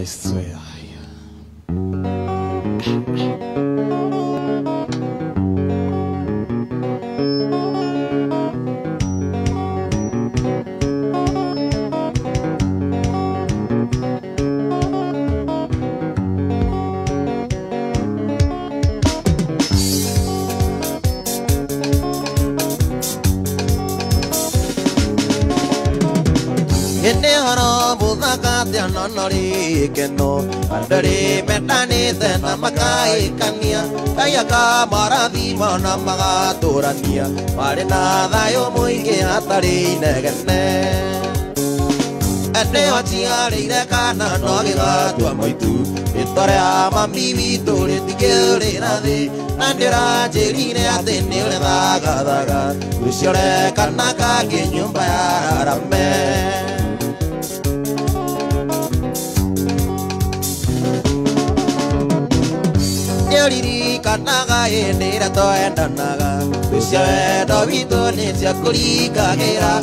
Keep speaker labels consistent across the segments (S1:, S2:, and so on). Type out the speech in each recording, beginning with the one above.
S1: I swear. Nonori keno andare metane tena makai kania ayaka maradi mana maga torania parena dayo muige atari negene ane ochiare ire kana nogiga tua moitu itore ama mivi tore tikere rade nandera jerine atene le daga daga usiore kana ka ke nyumba ya rame Yori kanaga endera to endanaga Kusya dovito ne chakuri kagera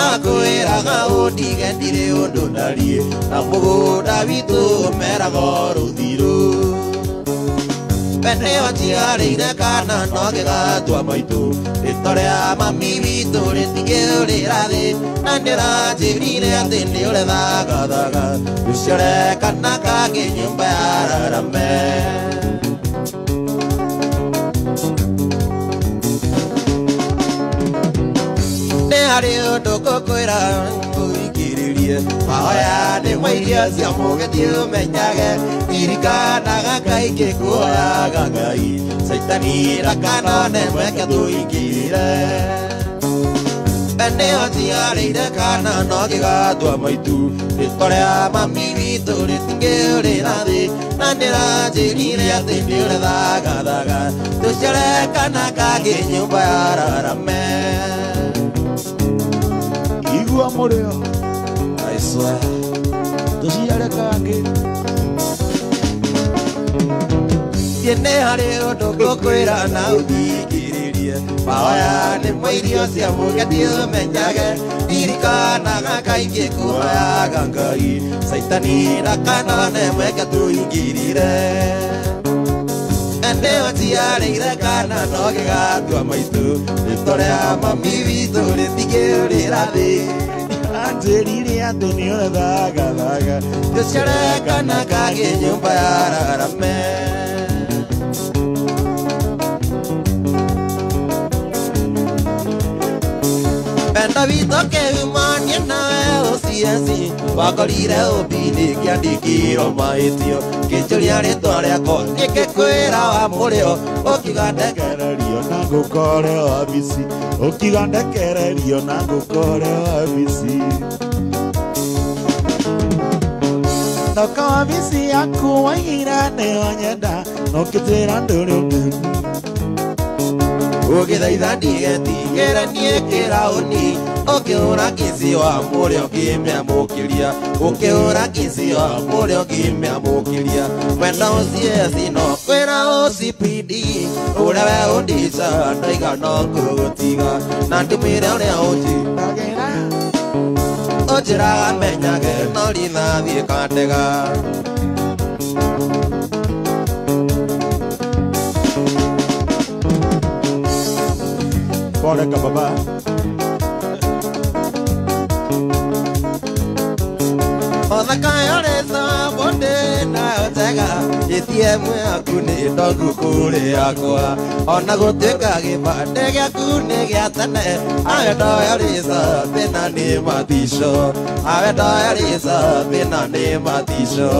S1: Akoera ga odi gendire ondonari Amugo davito mera goru diru Pene wachiare ire kana noge ga tua maitu Itore ama mi vitore tigere rade Nandera jibrine atende ole daga daga Kusya kanaga ke nyumba ya rame Ario toko koira ngurikiririe Ahoya ne mairia cia mugetiu menyage Irika naga kaike kuoya gagai Saitani rakana ne mweke tuingire Ene otiare ire kana nogiga tua maitu Itore ama mivitu ritingere rade Nandera jirire atindi ure daga daga Tusiare kana kage nyumba ya rame Amoreo, I swear. Does he have a kage? Tiene areo to coquera now, Giria. Paya, the radio, the Mugadio, Menjaga, Irika, Nagakai, Kua, Gangai, Saitani, Rakana, and Megatu, Giria. And never see a cana, Noga, to a maitu, Victoria, Mammi, Vito, the Tigere, Rade. Angelini Antonio daga daga Kusya kana kage nyumba ya rame Penda vito ke umanya na osiasi Wakorire obini kia dikiro maitio Kichuliare tore ako Nike kwera wa mureo Okigandekererio na gukore abisi Okigandekererio na gukore abisi Noka abisi yaku waira ne onyenda Nokitera nduru Ogithaitha ndigetigere nie kirauni Ukiura kisi wa mureo kimea mukiria Ukiura kisi wa mureo kimea mukiria Wenda usiesi no kwera usipidi Urewe undisa ndaiga no kugutiga Nandumire urea ujitagera Ujiraga menyage no rithathie kandega Pone kababa Ona kayareza bonde na otega Jitie mwe akune ndogu kure akwa Ona guteka gibande gya kune gya tene Awe doyareza bina ni matisho Awe doyareza bina ni matisho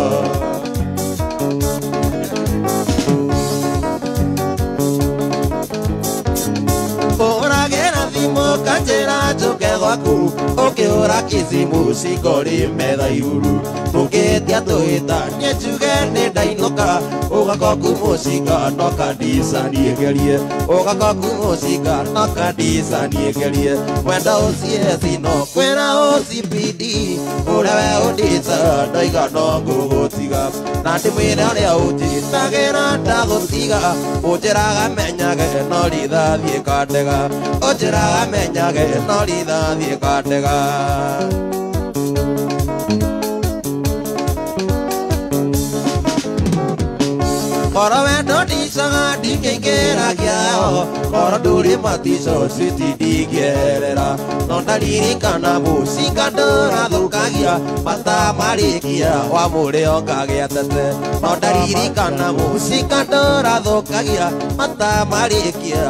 S1: Kanjera joke gwaku Ukiura kisimu sigori metha iguru Mugetia tuita nyejuge ni ndainoka Ugakoku musika no kandisa niegerie Ugakoku musika no kandisa niegerie Wenda usiesi no kwera usipidi Urewe undisa ndaiga no ngugutiga Na ndimwire uria ujitagera ndagutiga Ujiraga menyage no rithathie kandega Ujiraga menyage no rithathie kandega Maticaga ndingĩingĩragia koro ndũrĩ matico citindigĩerera no ndaririkana mũcinga ndũrathũkagia mata marĩkia wa mũrĩo ngagĩa tete no ndaririkana mũcinga ndũrathũkagia mata marĩkia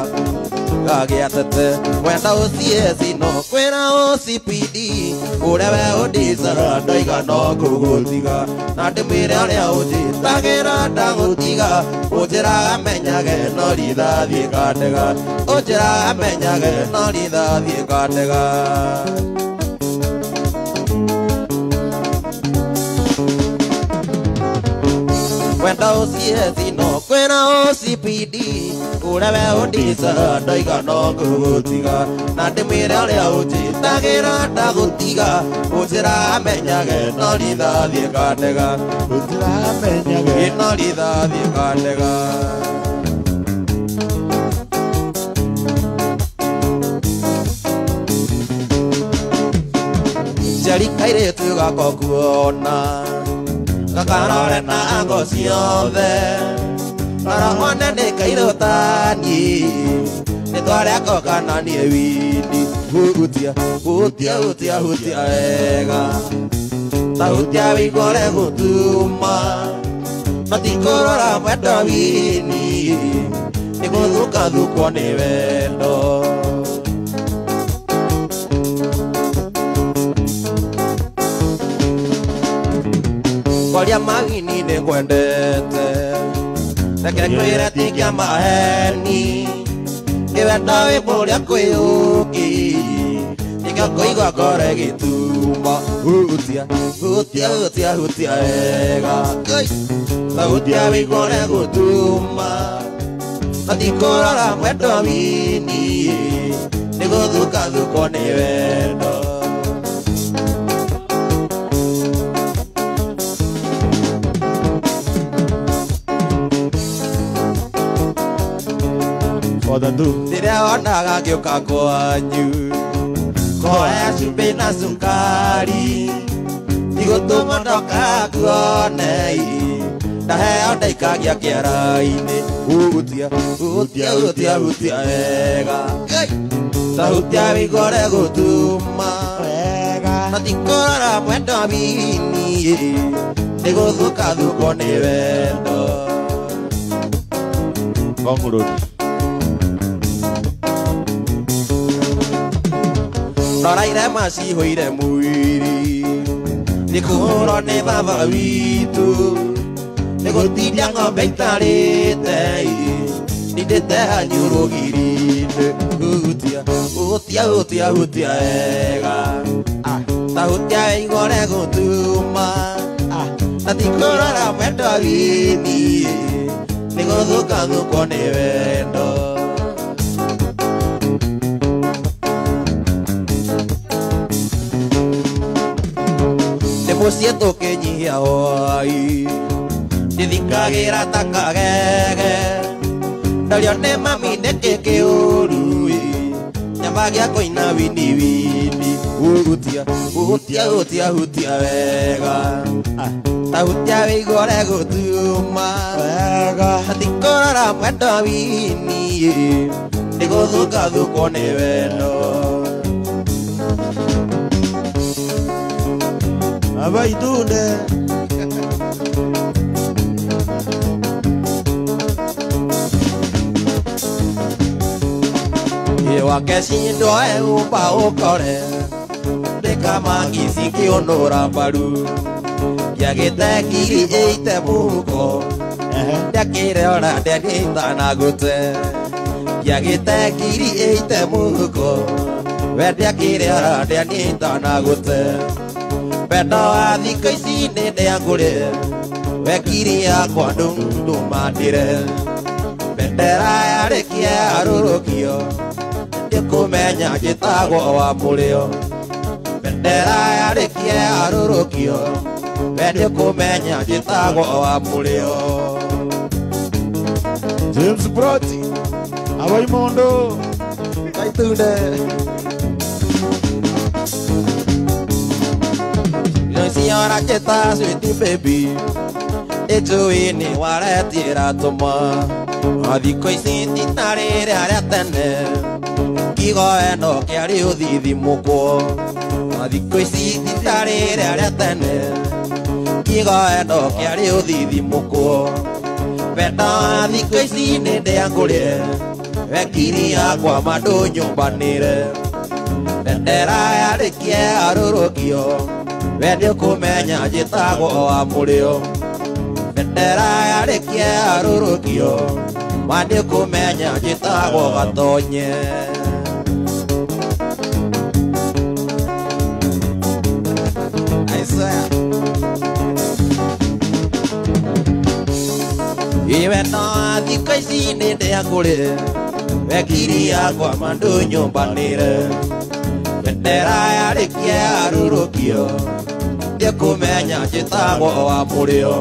S1: ngagĩa tete wenda ũcieci no kwĩra OCPD ũrĩa we ũndicaga ndoiga no ngũgũtiga na ndĩmwĩre ũrĩa ũnjĩtagĩra ndagũtiga ũnjĩraga menyage no rithathiĩ ngandega ũnjĩraga menyage no rithathiĩ ngandega wenda ũcieci no kwĩra OCPD ũrĩa we ũndicaga ndoiga no ngũgũtiga na ndĩmwĩre ũrĩa ũnjĩtagĩra ndagũtiga ũnjĩraga menyage no rithathiĩ ngandega ũnjĩraga menyage no rithathiĩ ngandega Jari kairĩtu gakokuona gakarore na ngo ciothe karahone nĩ kairũtani nĩ twarĩa kokana niĩ wini hutia wega ta hutia wĩigore gũtuma matikũrora mwenda wini nĩ gũthũkathũkwo nĩ wendo Kwaria mawini nĩ ngwendete reke kwĩre ti kĩa maheni kĩwenda wĩ mũrĩa kwĩyũki nĩkĩo kũigua ngore gĩtuma hutia wega ta hutia wĩigore gũtuma matikũrora mwenda wini nĩ gũthũkathũkwo nĩ wendo Rĩrĩa wonaga ngĩũka kwanyu kũhoya cumbĩ na cukari igũtũma ndoka nguone ndaheo ndaikagia kĩara-inĩ hutia wega ta hutia wĩigore gũtuma matikũrora mwenda wini nĩ gũthũkathũkwo nĩ wendo Noraire macihũire mwĩrĩ nĩ kũhũrwo nĩ baba witũ nĩ gũtindia ng'ombe itarĩte ndindĩte hanyu rũgiri-inĩ hutia wega ta hutia wĩigore gũtuma na tikũrora mwenda wini nĩ gũthũkathũkwo nĩ wendo Mũciĩ tũkĩnyihia hwai ndithikagĩra ta kagege ndario nĩ mami nĩkĩ kĩũru nyambagia kũina wini hutia wega ta hutia wĩigore gũtuma hatikũrora mwenda wini nĩ gũthũkathũkwo nĩ wendo Abaidune Wakeshindwo eumba ũkore ndĩkamang'ici kĩũnũra mbaru gĩagĩte ngiri ĩite mũhuko ndĩakĩre ona ndĩanĩtanagũte gĩagĩte ngiri ĩite mũhuko we ndĩakĩre ona ndĩanĩtanagũte wendo wa thikũ ici nĩ ndĩangũre we ngiri yakwa ndũmandĩre bendera yarĩkie arũrũkio ndĩkũmenya njĩtagwo wa mũrĩo bendera yarĩkie arũrũkio we ndĩkũmenya njĩtagwo wa mũrĩo James Broti Abaimondo Kaitunde Signora Cheta, sweetie baby, it's a winning what I did at tomorrow. thikũ ici titarĩ rĩarĩa tene kiugo wendo kĩarĩ ũthithimũkwo thikũ ici titarĩ rĩarĩa tene kiugo wendo kĩarĩ ũthithimũkwo wendo thikũ ici nĩ ndĩangũrĩe wekiri yakwa mandũ nyũmbanĩre bendera yarĩkie arũrũkio we nĩũkũmenya njĩtagwo wa mũrĩo bendera yarĩkie arũrũkio we nĩũkũmenya njĩtagwo gatonye wendo thikũ ici nĩ ndĩangũrĩe wekiri yakwa mandũ nyũmbanĩre bendera yarĩkie arũrũkio nĩũkũmenya njĩtagwo wa mũrĩo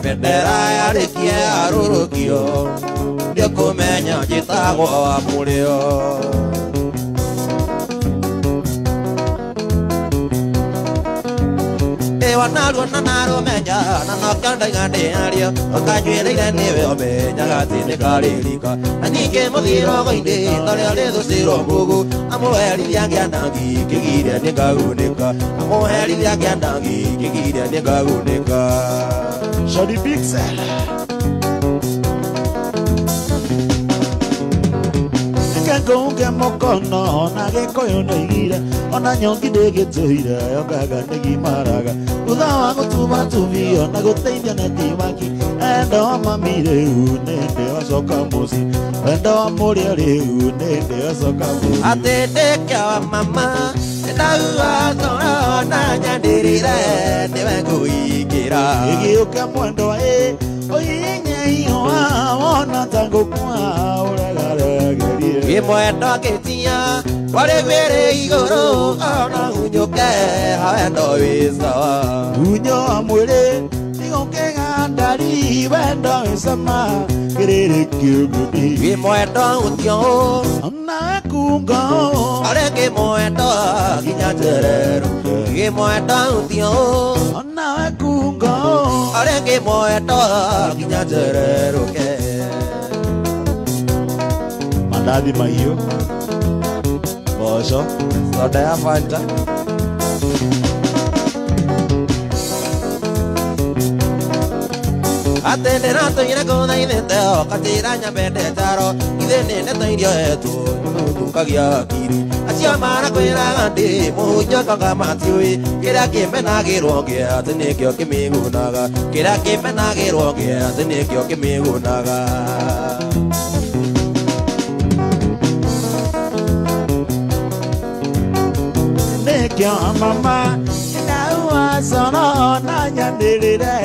S1: bendera yarĩkie arũrũkio nĩũkũmenya njĩtagwo wa mũrĩo wanaruo na narũmenya na nokĩondaiga ndĩario ũkanjuĩrĩire nĩwe ũmenyaga atĩ nĩkarĩrika na ningĩ mũthiro-inĩ torĩa rĩthũcĩrwo mũgu amũherithia ngĩandangi kĩgiria nĩngagunĩka amũherithia ngĩandangi kĩgiria nĩngagunĩka
S2: Shady Pixel Ngonge mokono na gĩkũyũ nĩoigire ona nyongi ndĩgĩtũire yokaga nĩgimaraga thutha wa gũtumatumio na gũteithio nĩ timaki wendo wa mami rĩu nĩ ndĩ ũcoka mũciĩ wendo wa mũrĩa rĩu nĩ ndĩ ũcoka mũciĩ
S1: atĩ ndĩkĩa wa mama ndaua toro na nyandĩrĩre nĩwe ngũingĩra
S2: ĩgĩũka mwendwa ũinye ihũa wona ta ngũkua ũregaregerie
S1: gĩmwendo gĩtia warĩ gwĩrĩ igũrũ ona hunyũke wendo wĩ sawa
S2: hunyo wa mwĩrĩ nĩgũkĩgandari wendo wĩ cama kĩrĩrĩ kĩũguni
S1: gĩmwendo ũtio
S2: nawe kungo
S1: arĩ gĩmwendo nginya njererũke gĩmwendo ũtio
S2: nawe kungo
S1: arĩ gĩmwendo nginya njererũke
S2: mandathi mahiũ mboco
S1: soda ya Fanta atĩ ndĩratũire kũthaithĩte okatĩra nyambende njaro ithe nĩ ndeitairio hetwo nĩmũthũkagia akiri acio marakwĩraga ndĩ mũhunjia koga matiũĩ kĩrĩa kĩmenagĩrwo ngĩa atĩ nĩkĩo kĩmĩgunaga kĩrĩa kĩmenagĩrwo ngĩa atĩ nĩkĩo kĩmĩgunaga
S2: nĩkĩo mama ndaua coro na nyanĩrĩre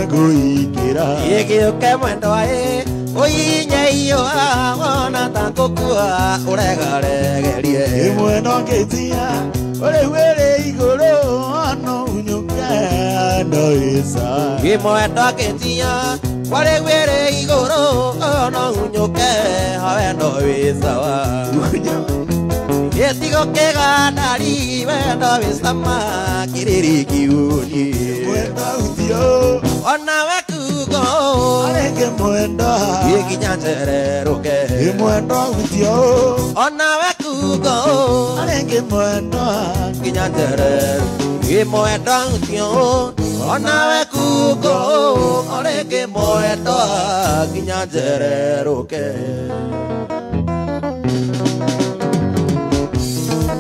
S2: ngũingĩra
S1: gĩgĩũke mwendwa ũinye iyũa wona ta ngũkua ũregaregerie
S2: ĩmwe no ngĩtia ũrĩ wĩrĩ igũrũ no unyũke no ĩca
S1: gĩmwendo gĩtia warĩ wĩrĩ igũrũ no unyũke wendo wĩ sawa gĩtigo kĩgandari wendo wĩ cama kĩrĩrĩ kiuni
S2: mwenda ũthiũ
S1: ona we kugo
S2: arĩngĩ mwenda
S1: gĩkinya njererũke
S2: mwenda ũthiũ
S1: ona we kugo
S2: arĩngĩ mwenda
S1: nginya njererũke gĩmwendo ũthiũ ona we kugo arĩngĩ mwendo nginya njererũke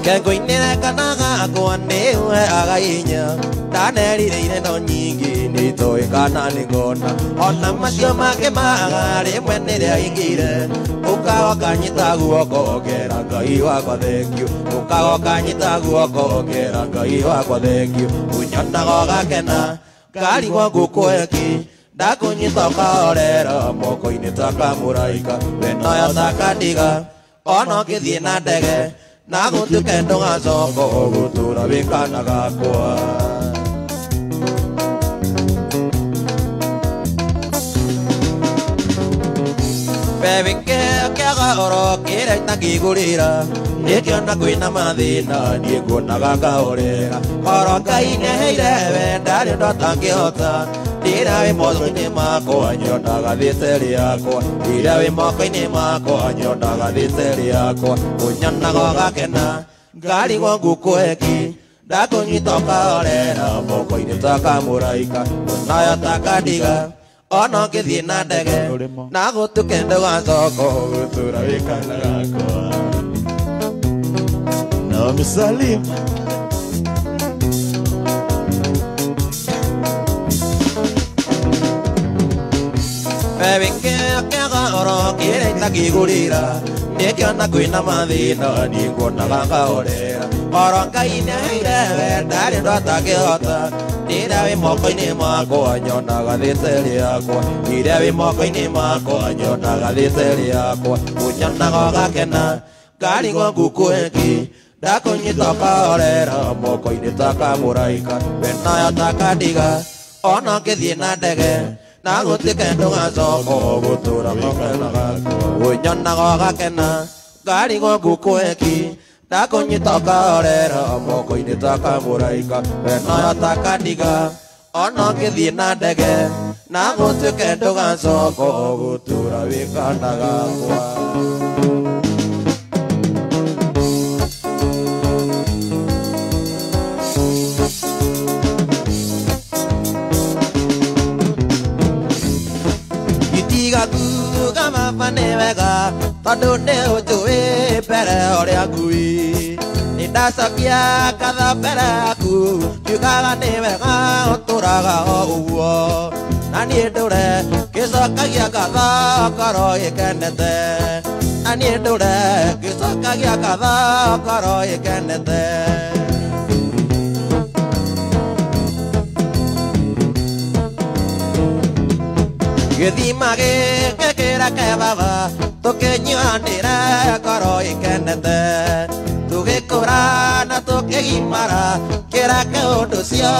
S1: Kengo-inĩ rekanaga akwa nĩwe againya ndanerirĩire no nyingĩ nĩitoĩ kana nĩngona ona macio make maga rĩmwe nĩrĩaingĩire ũkagoka nyita guoko ngera Ngai wakwa thengiũ ũkagoka nyita guoko ngera Ngai wakwa thengiũ ũnyonaga ũgakena ngarigwo ngũkweki ndakũnyita ũkahorera moko-inĩ ta kamũraika we noyo ta kandiga ona ũngĩthiĩ na ndege na gũtuĩke ndũgacoka gũtũũra wĩ kana gakwa Baby girl, oro kira itakigurira nikiona kwina mathina nie nguonaga ngahorera oro Ngai neheire wenda rĩ ndo tangĩhota ndĩra wĩ moko-inĩ makwa nyonaga thĩte rĩakwa ndĩra wĩ moko-inĩ makwa nyonaga thĩte rĩakwa ũnyonaga ũgakena ngarigwo ngũkũheki ndakũnyita ũkahorera moko-inĩ ta kamũraika onayo takandiga ona ngĩthiĩ na ndege na gũtuke ndũgacoka gũtũũra wĩ kana gakwa
S2: na msalimu
S1: Kega oro kira itakigurira nikiona kwina mathina nie nguonaga ngahorera oro Ngai neheire wenda rĩ ndo atangĩhota ndĩra wĩ moko-inĩ makwa nyonaga thĩte rĩakwa ndĩra wĩ moko-inĩ makwa nyonaga thĩte rĩakwa ũnyonaga ũgakena ngarigwo ngũkũheki ndakũnyita ũkahorera moko-inĩ ta kamũraika we nayo takandiga ona ngĩthiĩ na ndege na gũtuke ndũgacoka gũtũũra moko-inĩ gakwa ũnyonaga ũgakena ngarigwo ngũkũheki ndakũnyita ũkahorera moko-inĩ ta kamũraika we nayo takandiga ona ngĩthiĩ na ndege na gũtuke ndũgacoka gũtũũra wĩ kana gakwa Gatuga mabane wega tondu nĩ ũnjũĩ mbere ũrĩa ngui nĩndacokia ngatho mbere yaku ngiugaga nĩ wega ũtũraga o ũguo na niĩ ndũre ngĩcokagia ngatho ngorwo gĩkenete na niĩ ndũre ngĩcokagia ngatho ngorwo gĩkenete gĩthima gĩkĩ kĩreke baba tũkĩnyuanĩre ngoro ĩkenete tũgĩkũra na tũkĩgimara kĩreke ũndũ cio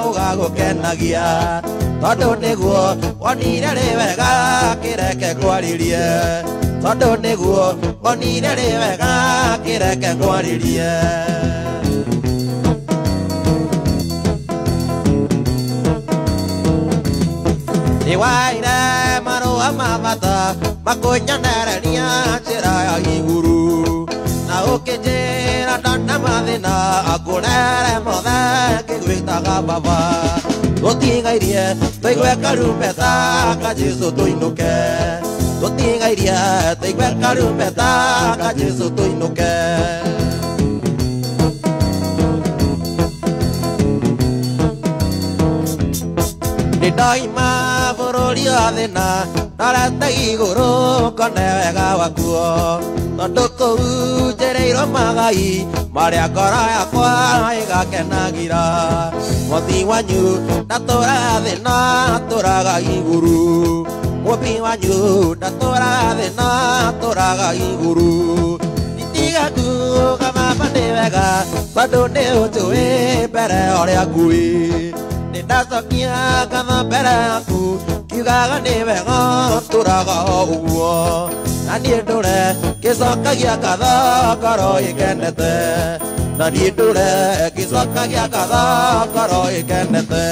S1: ũgagũkenagia tondũ nĩguo wonire rĩ wega kĩreke kwarĩrie tondũ nĩguo wonire rĩ wega kĩreke kwarĩrie Niwaire marũa ma bata makũnyonereria njĩra ya igũrũ na ũkĩnjĩra ndona mathĩna ngũrere mothe ngĩgwĩtaga baba tũtigairie tũigue karumbeta ka Jesũ tũinũke tũtigairie tũigue karumbeta ka Jesũ tũinũke nĩndoima bũrũri wa thĩna ndarete igũrũ ngone wega wakuo tondũ kũu njĩrĩirwo magai marĩa ngoro yakwa ĩgakenagira mũthi wanyu ndatũraga thĩna tũraga igũrũ mũthi wanyu ndatũraga thĩna tũraga igũrũ itiga kuga baba nĩ wega tondũ nĩ ũnjũĩ mbere ũrĩa ngui nĩndacokia ngatho mbere yaku ngiugaga nĩ wega tũraga o ũguo na niĩ ndũre ngĩcokagia ngatho ngoro ĩkenete na niĩ ndũre ngĩcokagia ngatho ngoro ĩkenete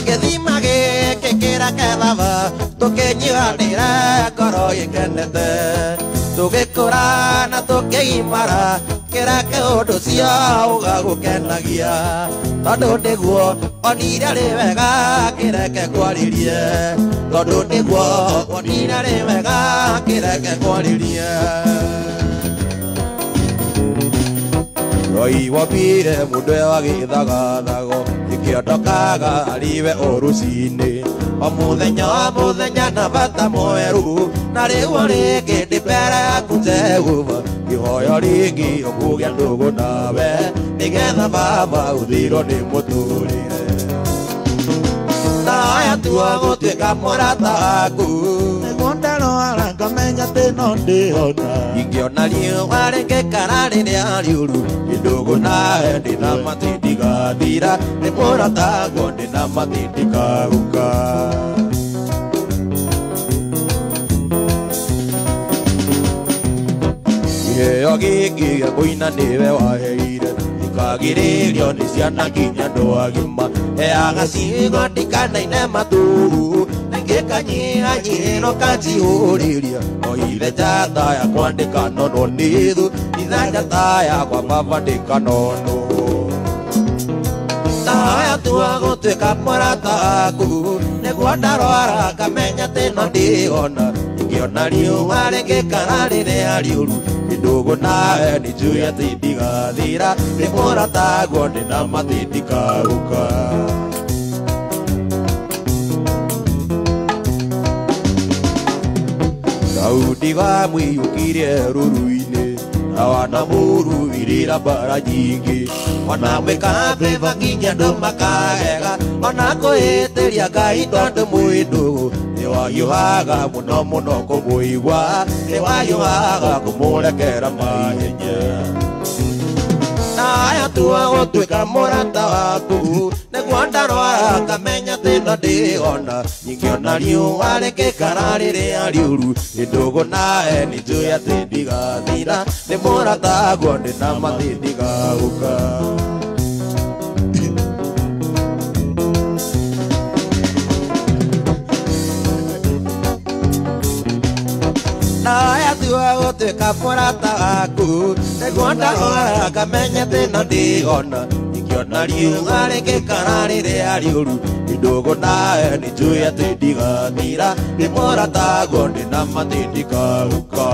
S1: gĩthima gĩkĩ kĩreke baba tũkĩnyuanĩre ngoro ĩkenete tũgĩkũra na tũkĩgimara kĩreke ũndũ cio ũgagũkenagia tondũ nĩguo wonire rĩ wega kĩreke kwarĩrie tondũ nĩguo wonire rĩ wega kĩreke kwarĩrie roi wambire mũndũ wagĩthagathago ikĩondokaga ariwe o rũcinĩ o mũthenya na bata mwerũ na rĩu rĩngĩ ndĩ mbere yaku Jehova ngĩhoya rĩngĩ ũkũgĩa ndũgũ nawe nĩgetha baba ũthirwo nĩ mũtũrĩre nahoya yatua gũtuĩka mũrata waku
S2: nĩguo ndarwara ngamenya atĩ no ndĩhona
S1: ingĩona riũa rĩngĩkara rĩrĩa rĩũru nĩndũgũ nawe ndĩna matindi gathira nĩ mũrata guo ndĩna matindi kaguka iheo gĩkĩ gĩa kũina nĩwe waheire ikagĩrĩrio nĩ ciana nginya andũ agima heaga ciugo ndikanaine matu ngĩkanyihanyihĩro kanjihũrĩria o ithe njata yakwa ndĩkanonwo nĩ thũ ithe njata yakwa baba ndĩkanonwo nahoya tua gũtuĩka mũrata waku nĩguo ndarwara ngamenya atĩ no ndĩhona ingĩona riũa rĩngĩkara rĩrĩa rĩũru nĩndũgũ nawe nĩnjũĩ atĩ ndigathira nĩ mũrata guo ndĩna matindi kaguka Daudi wamũiyũkirie rũru-inĩ na wanamũruithĩria mbara nyingĩ ona mwĩkambe nginya andũ makahega ona kwĩhĩtĩria Ngai tondũ mwĩ ndũgũ nĩ wayũhaga mũno mũno kũmũigua nĩ wayũhaga kũmũrekera mahenya nahoya tua gũtuĩka mũrata waku nĩguo ndarwara ngamenya atĩ no ndĩhona ingĩona riũa rĩngĩkara rĩrĩa rĩũru nĩndũgũ nawe nĩnjũĩ atĩ ndigathira nĩ mũrata guo ndĩna matindi gaguka nahoya tua gũtuĩka mũrata waku nĩguo ndarwara ngamenya atĩ no ndĩhona ingĩona riũa rĩngĩkara rĩrĩa rĩũru nĩndũgũ nawe nĩnjũĩ atĩ ndigathira nĩ mũrata guo ndĩna matindi kaguka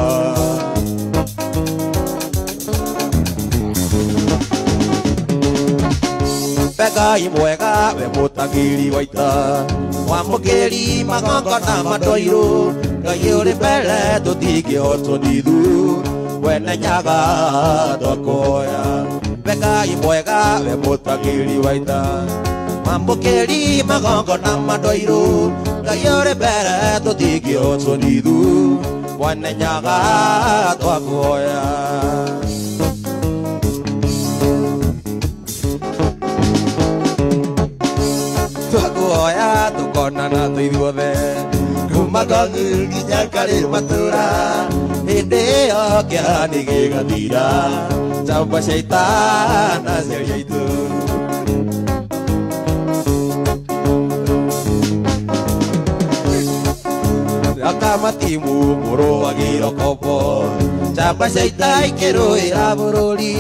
S1: Ngai mwega we mũtangĩri wa ita mwamũkĩri magongona mandoirũ Ngai ũrĩ mbere tũtingĩhotwo nĩ ithuĩ we nĩ nyaga twakũhoya Ngai mwega we mũtangĩri wa ita mwamũkĩri magongona mandoirũ Ngai ũrĩ mbere tũtingĩhotwo nĩ ithuĩ we nĩ nyaga twakũhoya twakuhoya tukonana twĩ ithuothe kuma Ngong'u nginya Karĩ matũra hĩndĩ ĩyo kĩeha nĩ gĩgathira njamba cia ita na ciaria itũ akamatimu mũrũagĩra kombo njamba cia ita ikĩrũĩra bũrũri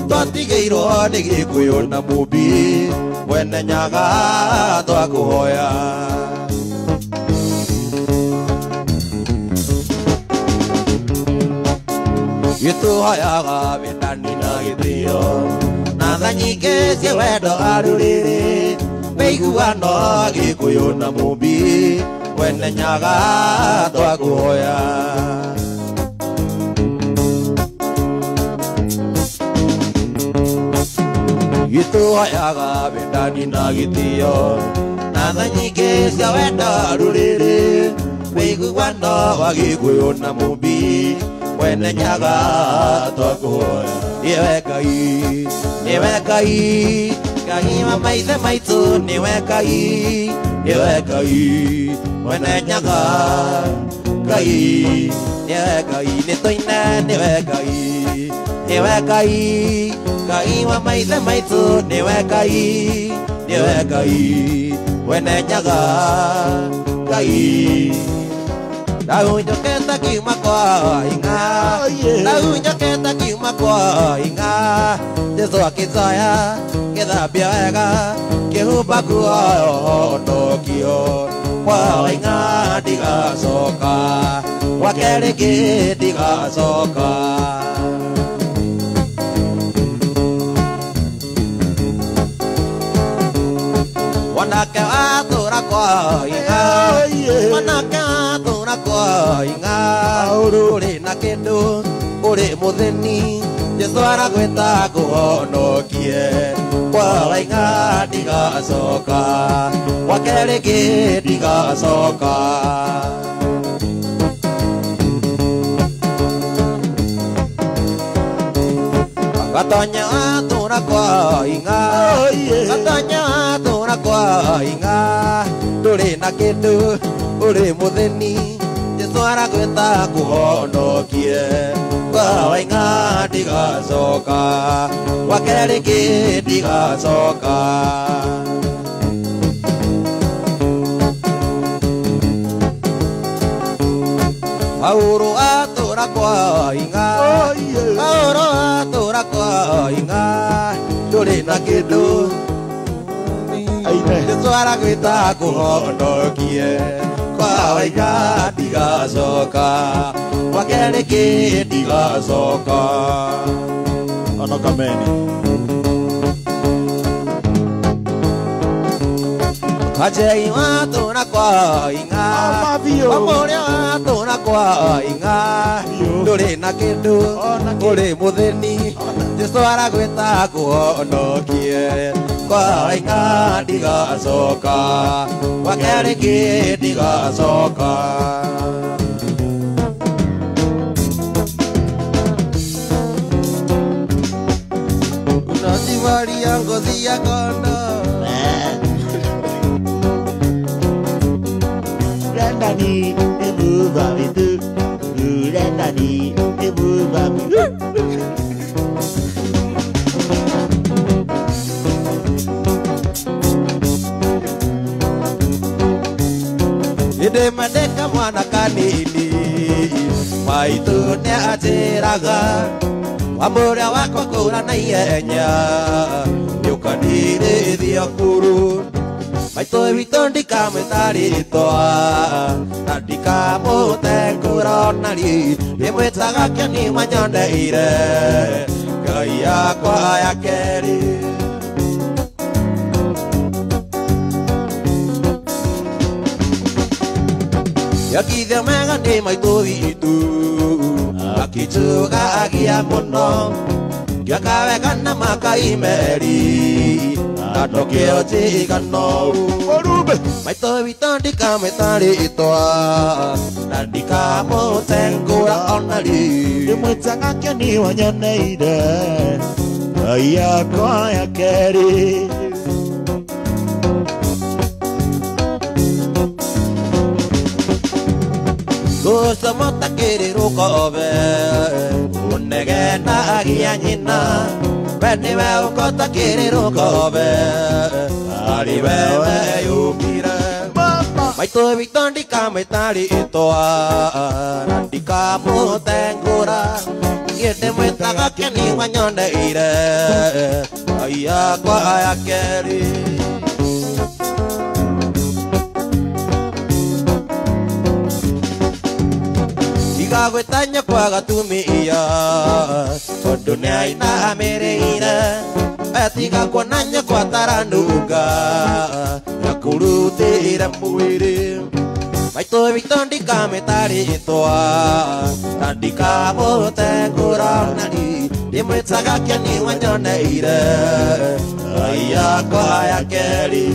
S1: twatigĩirwo nĩ Gĩkũyũ na Mũmbi mwene nyaga twakũhoya gĩtũhoyaga wendani na gĩtĩo na tha nyingĩ cia wendo wa rũrĩrĩ wĩiguano Gĩkũyũ na Mũmbi mwene nyaga twakũhoya gĩtũhoyaga wendani na gĩtĩo na tha nyingĩ cia wendo wa rũrĩrĩ wĩiguano wa Gĩkũyũ na Mũmbi mwene nyaga twakũhoya nĩwe Ngai nĩwe Ngai Ngai wa maithe maitũ nĩwe Ngai nĩwe Ngai mwene nyaga Ngai nĩwe Ngai nĩtũine nĩwe Ngai nĩwe Ngai Ngai wa maithe maitũ nĩwe Ngai nĩwe Ngai mwene nyaga Ngai Đau njoketa kiuma kwa inga Đau njoketa kiuma kwa inga Jesu akĩnjoya gĩthambia wega kĩhumba nguo ndokio kwa inga ndigacoka gwake rĩngĩ ndigacoka Wanake watũra kwa inga Wanake watũra kwa inga Ũrĩ na kĩndũ ũrĩ mũthĩni Jesũ aragwĩta ngũhonokie kwa wainga ndigacoka kwa kerĩngĩ ndigacoka Gatonya atũra kwa inga Gatonya atũra kwa inga Ndũrĩ na kĩndũ ũrĩ mũthĩni Jesũ aragwĩta kũhonokie Kwa wainga ndigacoka Kwa kerĩngĩ ndigacoka Paulo atũra kwa inga Paulo atũra kwa inga Ndũrĩ na kĩndũ Jesũ aragwĩta kũhonokie Kwa wainga ndigacoka Kwa kerĩngĩ ndigacoka
S2: Ono kameni
S1: Kajei watũra kwa inga Wamũrĩa watũra kwa inga Ndũrĩ na kĩndũ ũrĩ mũthĩni Jesũ aragwĩta kũhonokie Kwa wainga ndigacoka Kwa kerĩngĩ ndigacoka Unativaria ngothi ya kondo
S2: Urendani emuva vitu Urendani emuva vitu
S1: Inde mandeka mwana kanini Maitu nĩ anjĩraga Wamũrĩa wakwa kũra na ihenya Nĩũkanirĩithia kuru Maitũ witũ ndikamwĩta rĩtwa Na ndikamũtengũra ona rĩ Ndĩmwĩtaga Kĩoni Wanyondeire Ngai yakwa ya kerĩ Yakithia mega nĩ maitũ witũ Akĩnjugagia mũno Ngĩakawega na makaimeri Na ndokĩo njigano Maitũ witũ ndikamwĩta rĩtwa Na ndikamũtengũra ona rĩ
S2: Ndĩmwĩtaga Kĩoni Wanyoneire Ngai yakwa ya kerĩ
S1: Gũcamota kĩrĩrũkobe Ũnegenagia nyina We nĩwe ũkota kĩrĩrũkobe Arĩ wewe yũkire Maitũ witũ ndikamwĩta rĩtwa Na ndikamũtengũra Niĩ ndĩmwĩtaga Kĩoni Wanyondeire Ngai yakwa ya kerĩ Igagwĩta nyakwa gatumia Tondũ nĩainamĩrĩire Etiga kuona nyakwa taranunga Na kũrutĩra mwĩrĩ Maitũ witũ ndikamwĩta rĩtwa Na ndikamũtengũra ona rĩ Ndĩmwĩtaga Kĩoni Wanyoneire Ngai yakwa ya kerĩ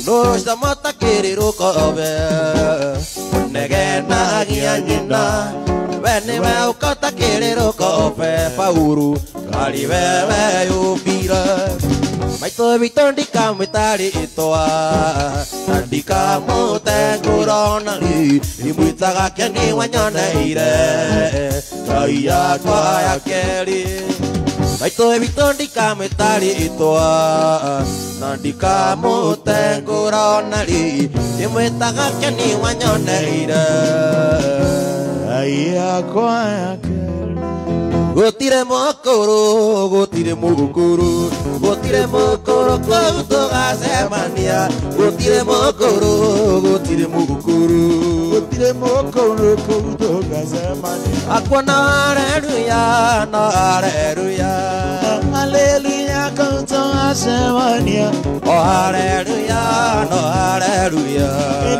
S1: Gũcamota kĩrĩrũkobe Ũnegenagia nyina We nĩwe ũkota kĩrĩrũkobe Paulo Arĩ wewe yũmbire Maitũ witũ ndikamwĩta rĩtwa Na ndikamũtengũra ona rĩ Ndĩmwĩtaga Kĩoni Wanyoneire Ngai yakwa ya kerĩ Maitũ witũ ndikamwĩta rĩtwa Na ndikamũtengũra ona rĩ Ndĩmwĩtaga Kĩoni Wanyoneire
S2: Ngai yakwa ya kerĩ
S1: Gũtirĩ mũkũrũ, gũtirĩ mũkũrũ Gũtirĩ mũkũrũ kũu tũgacemania Gũtirĩ mũkũrũ, gũtirĩ mũkũrũ
S2: Gũtirĩ mũkũrũ kũu tũgacemania
S1: Akuona haleluya, no haleluya
S2: Haleluya kũu tũgacemania
S1: Oh haleluya, no haleluya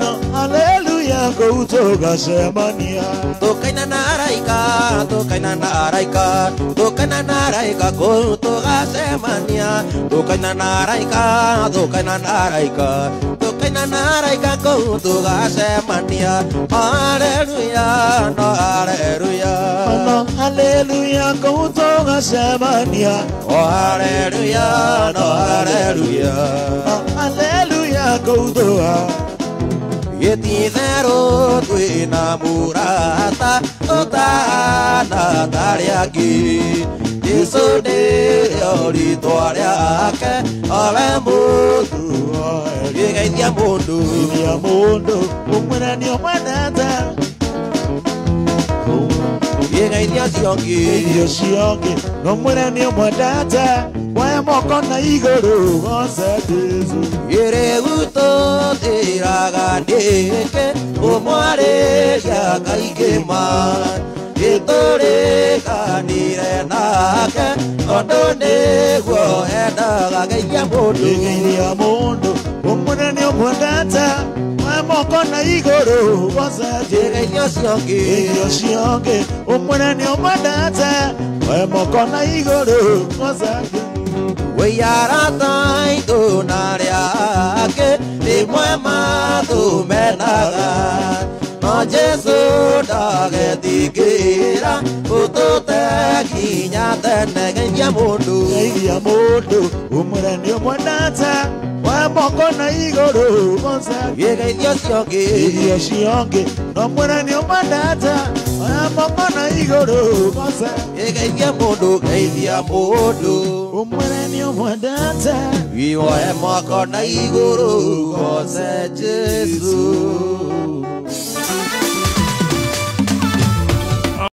S2: No haleluya kũu tũgacemania.
S1: Tũkaina na araika, tũkaina na araika, tũkaina na araika kũu tũgacemania. Tũkaina na araika, tũkaina na araika, tũkaina na araika kũu tũgacemania. Haleluya, no haleluya,
S2: no haleluya kũu tũgacemania.
S1: oh haleluya, no haleluya,
S2: no haleluya kũu tũgacemania.
S1: Yetitherũ twĩna mũrata ũtahana tarĩ angĩ. Jesũ nĩrĩo rĩĩtwa rĩake, owe mũthuo gĩgeithia mũndũ,
S2: gĩgeithia mũndũ ũmwĩre nĩũmwendete,
S1: gĩgeithia ũcio ũngĩ,
S2: gĩgeithia ũcio ũngĩ ũmwĩre nĩũmwendete, woe moko na igũrũ goce Jesũ.
S1: Gĩrĩgutũ tĩraga nĩkĩ ũmwarĩria kaingĩ ma, gĩtũrĩkanire nake tondũ nĩguo endaga geithia mũndũ,
S2: gĩgeithia mũndũ ũmwĩre nĩũmwendete, woe moko na igũrũ goce
S1: gĩgeithia ũcio ũngĩ,
S2: gĩgeithia ũcio ũngĩ ũmwĩre nĩũmwendete, woe moko na igũrũ goce
S1: Wĩyarata itũ na rĩake rĩmwe matũmenaga, no Jesũ ndagethingĩra ũtũte kinya tene. Geithia mũndũ,
S2: geithia mũndũ ũmwĩre nĩũmwendete, woe moko na igũrũ goce
S1: gĩgeithia ũcio ũngĩ,
S2: gĩgeithia ũcio ũngĩ ũmwĩre nĩũmwendete, woe moko na igũrũ goce
S1: gĩgeithia mũndũ, geithia mũndũ
S2: ũmwĩre nĩũmwendete,
S1: woe moko na igũrũ goce Jesũ.